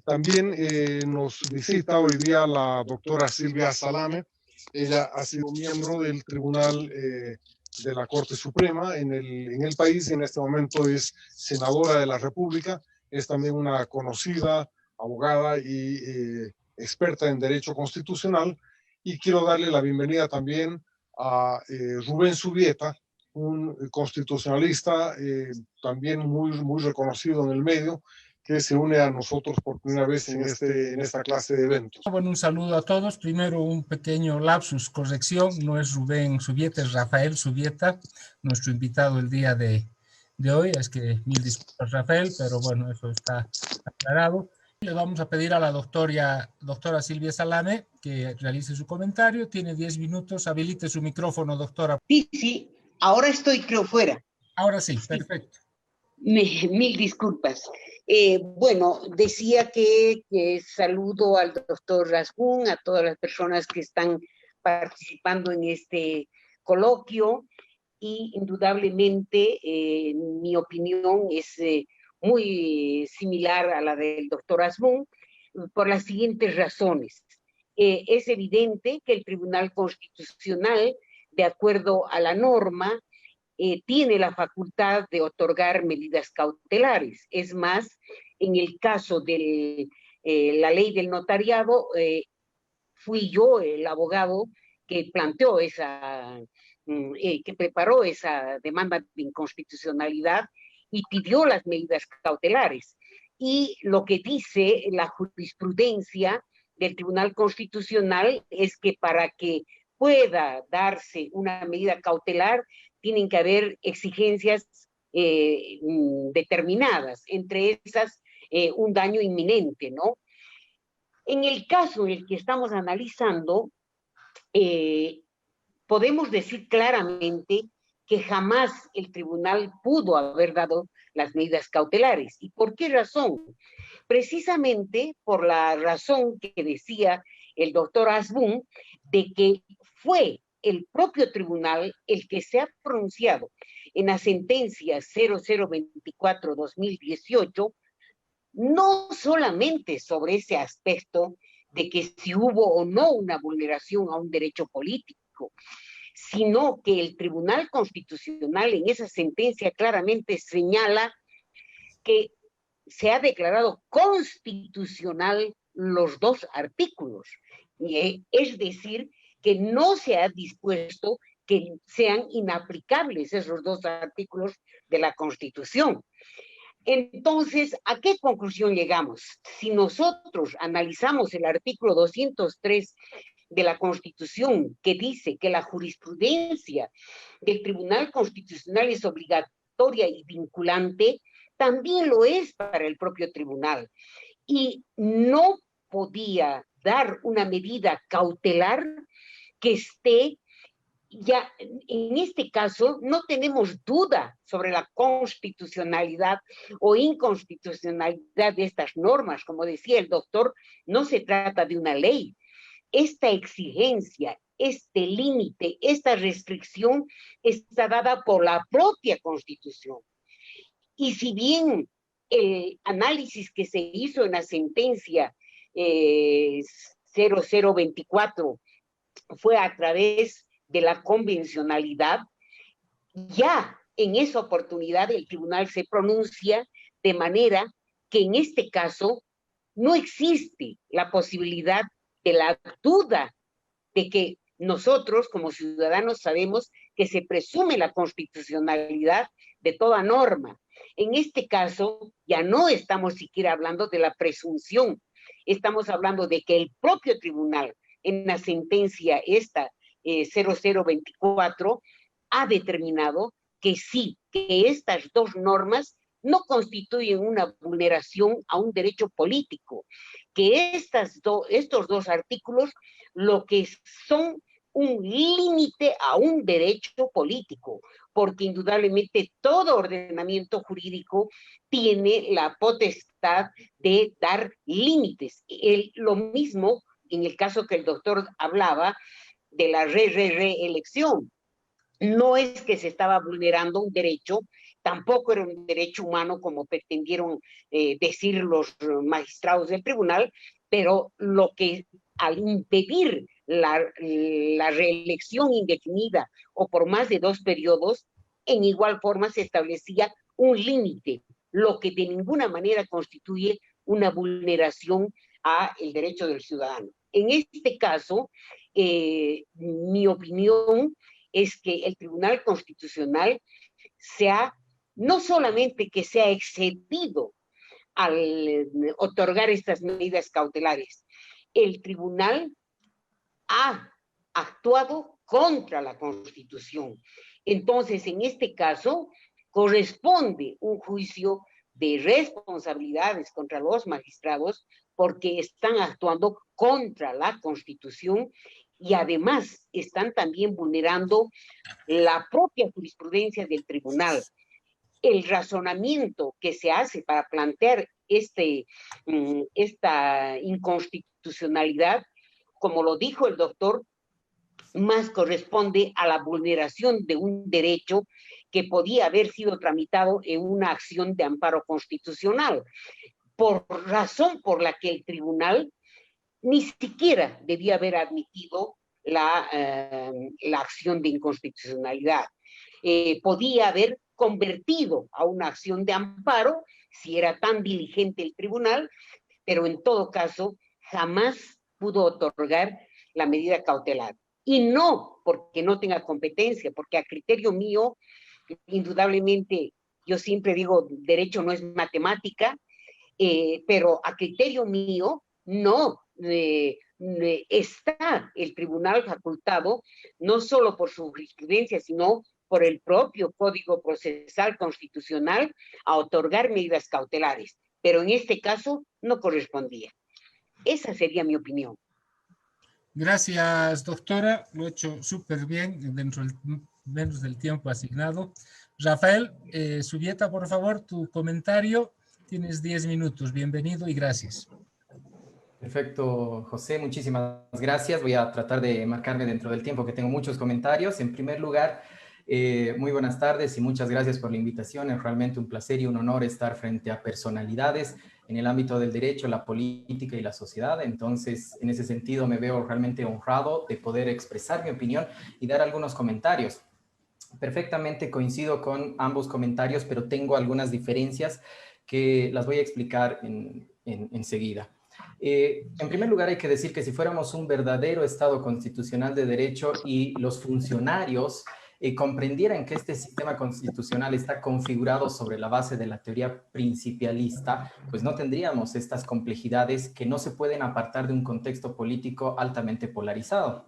También nos visita hoy día la doctora Silvia Salame. Ella ha sido miembro del Tribunal de la Corte Suprema en el país y en este momento es senadora de la República. Es también una conocida abogada y experta en derecho constitucional. Y quiero darle la bienvenida también a Rubén Subieta, un constitucionalista también muy reconocido en el medio, que se une a nosotros por primera vez en esta clase de eventos. Bueno, un saludo a todos. Primero un pequeño lapsus, corrección, no es Rubén Subieta, es Rafael Subieta, nuestro invitado el día de hoy. Es que mil disculpas, Rafael, pero bueno, eso está aclarado. Le vamos a pedir a la doctora Silvia Salame que realice su comentario. Tiene 10 minutos. Habilite su micrófono, doctora. Sí, ahora estoy, creo, fuera. Ahora sí, perfecto. Mil disculpas. Bueno, decía que saludo al doctor Rasgún, a todas las personas que están participando en este coloquio y indudablemente mi opinión es muy similar a la del doctor Asmún por las siguientes razones. Es evidente que el Tribunal Constitucional, de acuerdo a la norma, tiene la facultad de otorgar medidas cautelares. Es más, en el caso de la ley del notariado, fui yo el abogado que planteó que preparó esa demanda de inconstitucionalidad y pidió las medidas cautelares. Y lo que dice la jurisprudencia del Tribunal Constitucional es que para que pueda darse una medida cautelar, tienen que haber exigencias determinadas, entre esas un daño inminente, ¿no? En el caso en el que estamos analizando, podemos decir claramente que jamás el tribunal pudo haber dado las medidas cautelares. ¿Y por qué razón? Precisamente por la razón que decía el doctor Asbun, de que fue el propio tribunal el que se ha pronunciado en la sentencia 0024-2018, no solamente sobre ese aspecto de que si hubo o no una vulneración a un derecho político, sino que el Tribunal Constitucional en esa sentencia claramente señala que se ha declarado constitucional los dos artículos, es decir, que no se ha dispuesto que sean inaplicables esos dos artículos de la Constitución. Entonces, ¿a qué conclusión llegamos? Si nosotros analizamos el artículo 203 de la Constitución, que dice que la jurisprudencia del Tribunal Constitucional es obligatoria y vinculante, también lo es para el propio tribunal. Y no podía dar una medida cautelar que esté ya, en este caso, no tenemos duda sobre la constitucionalidad o inconstitucionalidad de estas normas. Como decía el doctor, no se trata de una ley. Esta exigencia, este límite, esta restricción está dada por la propia Constitución. Y si bien el análisis que se hizo en la sentencia 0024 fue a través de la convencionalidad, ya en esa oportunidad el tribunal se pronuncia de manera que en este caso no existe la posibilidad de la duda de que nosotros como ciudadanos sabemos que se presume la constitucionalidad de toda norma. En este caso ya no estamos siquiera hablando de la presunción, estamos hablando de que el propio tribunal en la sentencia esta 0024 ha determinado que sí, que estas dos normas no constituyen una vulneración a un derecho político, que estos dos artículos lo que son un límite a un derecho político, porque indudablemente todo ordenamiento jurídico tiene la potestad de dar límites. Lo mismo en el caso que el doctor hablaba de la reelección. no es que se estaba vulnerando un derecho, tampoco era un derecho humano como pretendieron decir los magistrados del tribunal, pero lo que al impedir la reelección indefinida o por más de 2 periodos, en igual forma se establecía un límite, lo que de ninguna manera constituye una vulneración a el derecho del ciudadano. En este caso, mi opinión es que el Tribunal Constitucional no solamente que se ha excedido al otorgar estas medidas cautelares, el tribunal ha actuado contra la Constitución. Entonces, en este caso, corresponde un juicio de responsabilidades contra los magistrados porque están actuando contra la Constitución y además están también vulnerando la propia jurisprudencia del tribunal. El razonamiento que se hace para plantear esta inconstitucionalidad, como lo dijo el doctor, más corresponde a la vulneración de un derecho que podía haber sido tramitado en una acción de amparo constitucional, por razón por la que el tribunal ni siquiera debía haber admitido la acción de inconstitucionalidad. Podía haber convertido a una acción de amparo si era tan diligente el tribunal, pero en todo caso jamás pudo otorgar la medida cautelar. Y no porque no tenga competencia, porque a criterio mío, indudablemente, yo siempre digo, derecho no es matemática, pero a criterio mío, no está el tribunal facultado, no solo por su jurisprudencia, sino por el propio Código Procesal Constitucional, a otorgar medidas cautelares. Pero en este caso no correspondía. Esa sería mi opinión. Gracias, doctora. Lo he hecho súper bien dentro del menos del tiempo asignado. Rafael Zubieta, por favor, tu comentario. Tienes 10 minutos. Bienvenido y gracias. Perfecto, José. Muchísimas gracias. Voy a tratar de marcarme dentro del tiempo, que tengo muchos comentarios. En primer lugar, muy buenas tardes y muchas gracias por la invitación. Es realmente un placer y un honor estar frente a personalidades en el ámbito del derecho, la política y la sociedad. Entonces, en ese sentido, me veo realmente honrado de poder expresar mi opinión y dar algunos comentarios. Perfectamente coincido con ambos comentarios, pero tengo algunas diferencias que las voy a explicar enseguida. En primer lugar, hay que decir que si fuéramos un verdadero Estado constitucional de derecho y los funcionarios comprendieran que este sistema constitucional está configurado sobre la base de la teoría principialista, pues no tendríamos estas complejidades que no se pueden apartar de un contexto político altamente polarizado.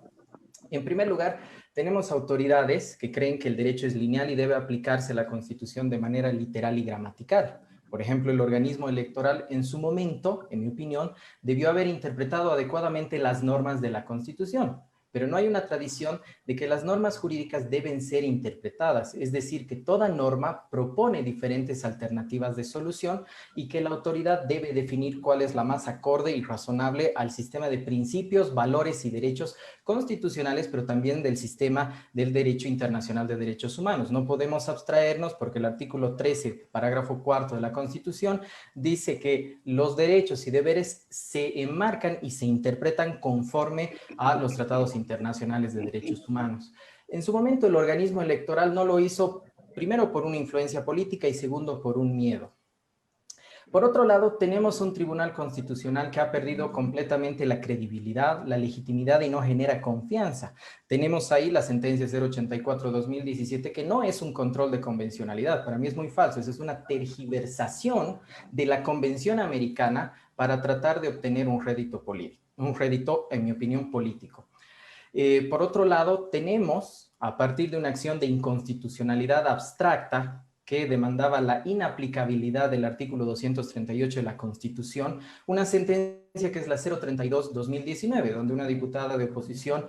En primer lugar, tenemos autoridades que creen que el derecho es lineal y debe aplicarse la Constitución de manera literal y gramatical. Por ejemplo, el organismo electoral en su momento, en mi opinión, debió haber interpretado adecuadamente las normas de la Constitución. Pero no hay una tradición de que las normas jurídicas deben ser interpretadas, es decir, que toda norma propone diferentes alternativas de solución y que la autoridad debe definir cuál es la más acorde y razonable al sistema de principios, valores y derechos constitucionales, pero también del sistema del derecho internacional de derechos humanos. No podemos abstraernos porque el artículo 13, parágrafo 4 de la Constitución dice que los derechos y deberes se enmarcan y se interpretan conforme a los tratados internacionales de derechos humanos. En su momento, el organismo electoral no lo hizo, primero por una influencia política y segundo por un miedo. Por otro lado, tenemos un tribunal constitucional que ha perdido completamente la credibilidad, la legitimidad y no genera confianza. Tenemos ahí la sentencia 084-2017, que no es un control de convencionalidad. Para mí es muy falso. Eso es una tergiversación de la Convención Americana para tratar de obtener un rédito político, un rédito, en mi opinión, político. Por otro lado, tenemos, a partir de una acción de inconstitucionalidad abstracta que demandaba la inaplicabilidad del artículo 238 de la Constitución, una sentencia que es la 032-2019, donde una diputada de oposición,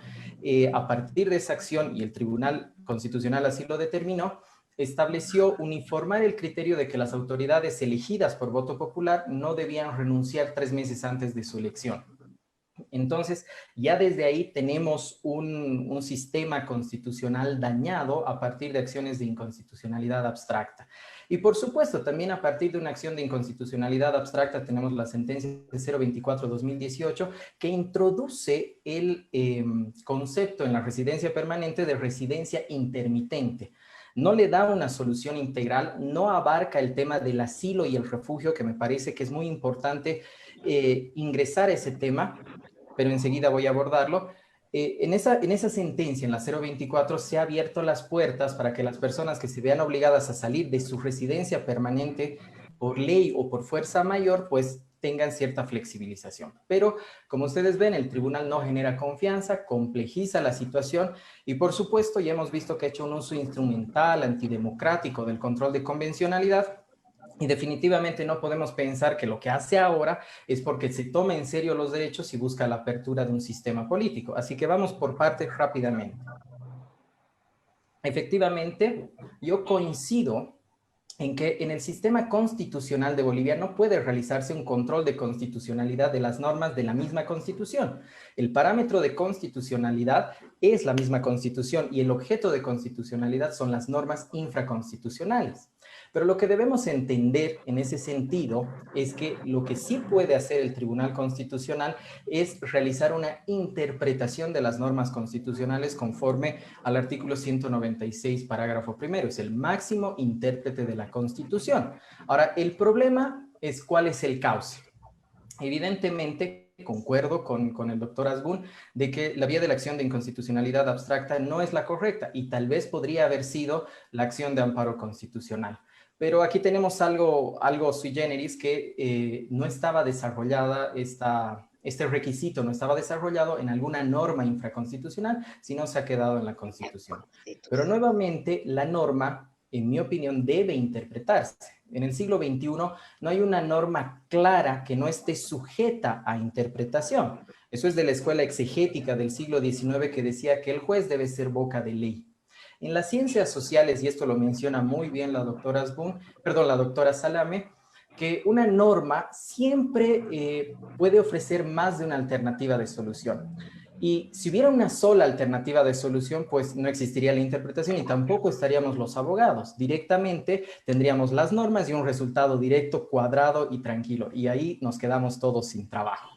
a partir de esa acción, y el Tribunal Constitucional así lo determinó, estableció uniformar el criterio de que las autoridades elegidas por voto popular no debían renunciar 3 meses antes de su elección. Entonces, ya desde ahí tenemos un sistema constitucional dañado a partir de acciones de inconstitucionalidad abstracta. Y por supuesto, también a partir de una acción de inconstitucionalidad abstracta tenemos la sentencia de 024/2018 que introduce el concepto en la residencia permanente de residencia intermitente. No le da una solución integral, no abarca el tema del asilo y el refugio, que me parece que es muy importante ingresar a ese tema, pero enseguida voy a abordarlo. En esa sentencia, en la 024, se ha abierto las puertas para que las personas que se vean obligadas a salir de su residencia permanente por ley o por fuerza mayor, pues tengan cierta flexibilización. Pero, como ustedes ven, el tribunal no genera confianza, complejiza la situación y, por supuesto, ya hemos visto que ha hecho un uso instrumental, antidemocrático del control de convencionalidad. Y definitivamente no podemos pensar que lo que hace ahora es porque se toma en serio los derechos y busca la apertura de un sistema político. Así que vamos por partes rápidamente. Efectivamente, yo coincido en que en el sistema constitucional de Bolivia no puede realizarse un control de constitucionalidad de las normas de la misma Constitución. El parámetro de constitucionalidad es la misma Constitución y el objeto de constitucionalidad son las normas infraconstitucionales. Pero lo que debemos entender en ese sentido es que lo que sí puede hacer el Tribunal Constitucional es realizar una interpretación de las normas constitucionales conforme al artículo 196, parágrafo primero. Es el máximo intérprete de la Constitución. Ahora, el problema es cuál es el cauce. Evidentemente, concuerdo con el doctor Asbun de que la vía de la acción de inconstitucionalidad abstracta no es la correcta y tal vez podría haber sido la acción de amparo constitucional. Pero aquí tenemos algo sui generis que no estaba desarrollada, este requisito no estaba desarrollado en alguna norma infraconstitucional, sino se ha quedado en la Constitución. Pero nuevamente, la norma, en mi opinión, debe interpretarse. En el siglo XXI no hay una norma clara que no esté sujeta a interpretación. Eso es de la escuela exegética del siglo XIX que decía que el juez debe ser boca de ley. En las ciencias sociales, y esto lo menciona muy bien la doctora Salame, que una norma siempre puede ofrecer más de una alternativa de solución. Y si hubiera una sola alternativa de solución, pues no existiría la interpretación y tampoco estaríamos los abogados. Directamente tendríamos las normas y un resultado directo, cuadrado y tranquilo. Y ahí nos quedamos todos sin trabajo.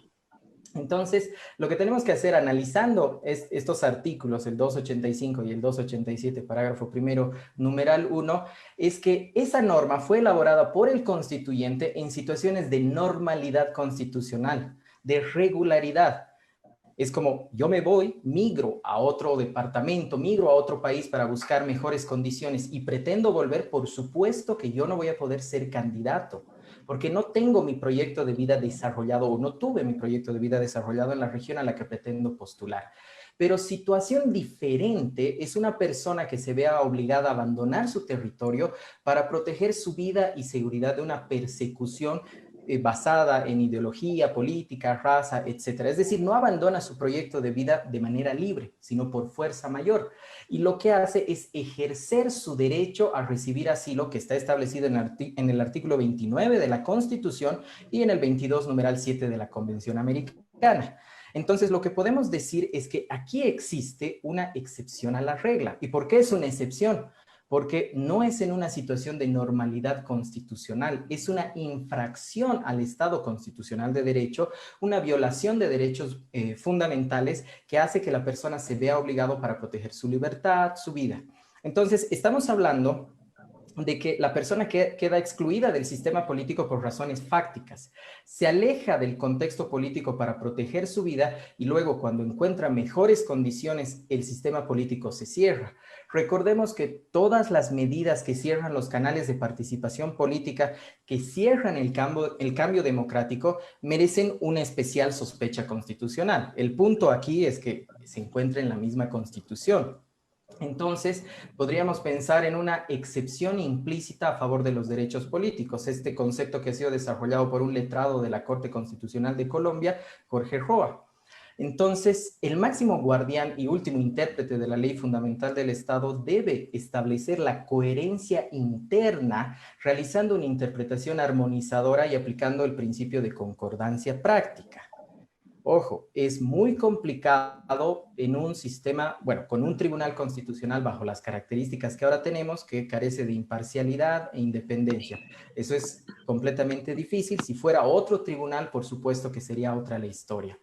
Entonces, lo que tenemos que hacer analizando estos artículos, el 285 y el 287, parágrafo primero, numeral 1, es que esa norma fue elaborada por el constituyente en situaciones de normalidad constitucional, de regularidad. Es como, yo me voy, migro a otro departamento, migro a otro país para buscar mejores condiciones y pretendo volver, por supuesto que yo no voy a poder ser candidato, porque no tengo mi proyecto de vida desarrollado o no tuve mi proyecto de vida desarrollado en la región a la que pretendo postular. Pero situación diferente es una persona que se vea obligada a abandonar su territorio para proteger su vida y seguridad de una persecución basada en ideología, política, raza, etc. Es decir, no abandona su proyecto de vida de manera libre, sino por fuerza mayor. Y lo que hace es ejercer su derecho a recibir asilo que está establecido en el artículo 29 de la Constitución y en el 22, numeral 7 de la Convención Americana. Entonces, lo que podemos decir es que aquí existe una excepción a la regla. ¿Y por qué es una excepción? Porque no es en una situación de normalidad constitucional, es una infracción al Estado constitucional de derecho, una violación de derechos fundamentales que hace que la persona se vea obligado para proteger su libertad, su vida. Entonces, estamos hablando de que la persona queda excluida del sistema político por razones fácticas, se aleja del contexto político para proteger su vida y luego cuando encuentra mejores condiciones, el sistema político se cierra. Recordemos que todas las medidas que cierran los canales de participación política, que cierran el cambio democrático, merecen una especial sospecha constitucional. El punto aquí es que se encuentra en la misma Constitución. Entonces, podríamos pensar en una excepción implícita a favor de los derechos políticos, este concepto que ha sido desarrollado por un letrado de la Corte Constitucional de Colombia, Jorge Roa. Entonces, el máximo guardián y último intérprete de la ley fundamental del Estado debe establecer la coherencia interna, realizando una interpretación armonizadora y aplicando el principio de concordancia práctica. Ojo, es muy complicado en un sistema, bueno, con un tribunal constitucional bajo las características que ahora tenemos, que carece de imparcialidad e independencia. Eso es completamente difícil. Si fuera otro tribunal, por supuesto que sería otra la historia.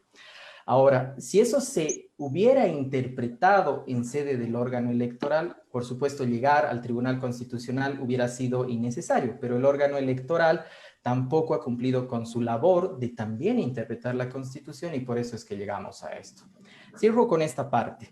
Ahora, si eso se hubiera interpretado en sede del órgano electoral, por supuesto, llegar al Tribunal Constitucional hubiera sido innecesario, pero el órgano electoral tampoco ha cumplido con su labor de también interpretar la Constitución y por eso es que llegamos a esto. Cierro con esta parte.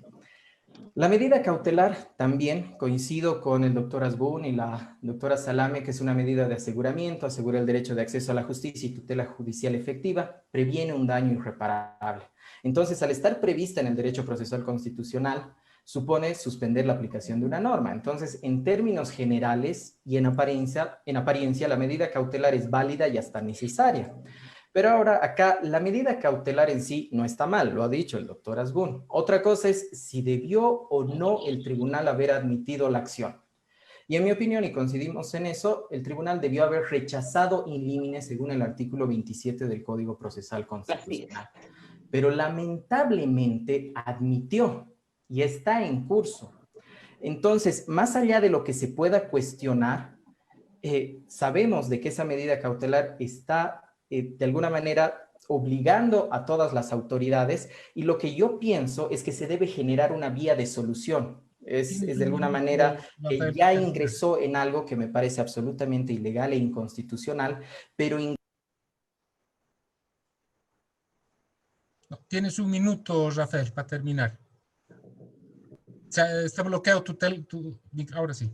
La medida cautelar también coincido con el doctor Asbun y la doctora Salame, que es una medida de aseguramiento, asegura el derecho de acceso a la justicia y tutela judicial efectiva, previene un daño irreparable. Entonces, al estar prevista en el derecho procesal constitucional, supone suspender la aplicación de una norma. Entonces, en términos generales y en apariencia, la medida cautelar es válida y hasta necesaria. Pero ahora acá la medida cautelar en sí no está mal, lo ha dicho el doctor Asbun. Otra cosa es si debió o no el tribunal haber admitido la acción. Y en mi opinión, y coincidimos en eso, el tribunal debió haber rechazado in limine según el artículo 27 del Código Procesal Constitucional. Pero lamentablemente admitió y está en curso. Entonces, más allá de lo que se pueda cuestionar, sabemos de que esa medida cautelar está de alguna manera obligando a todas las autoridades y lo que yo pienso es que se debe generar una vía de solución. Es de alguna manera que ya ingresó en algo que me parece absolutamente ilegal e inconstitucional, pero Tienes un minuto, Rafael, para terminar. Está bloqueado tu ahora sí.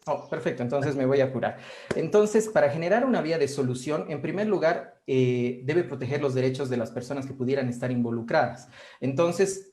Oh, perfecto, entonces me voy a apurar. Entonces, para generar una vía de solución, en primer lugar, debe proteger los derechos de las personas que pudieran estar involucradas. Entonces,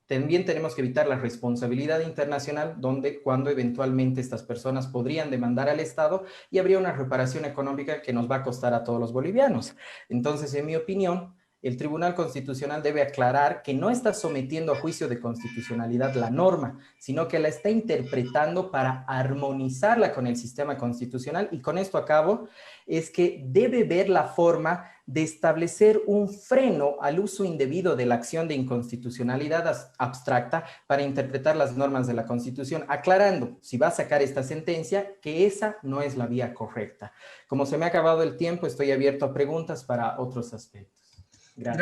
también tenemos que evitar la responsabilidad internacional, cuando eventualmente estas personas podrían demandar al Estado y habría una reparación económica que nos va a costar a todos los bolivianos. Entonces, en mi opinión, el Tribunal Constitucional debe aclarar que no está sometiendo a juicio de constitucionalidad la norma, sino que la está interpretando para armonizarla con el sistema constitucional. Y con esto acabo, es que debe ver la forma de establecer un freno al uso indebido de la acción de inconstitucionalidad abstracta para interpretar las normas de la Constitución, aclarando, si va a sacar esta sentencia, que esa no es la vía correcta. Como se me ha acabado el tiempo, estoy abierto a preguntas para otros aspectos. Gracias.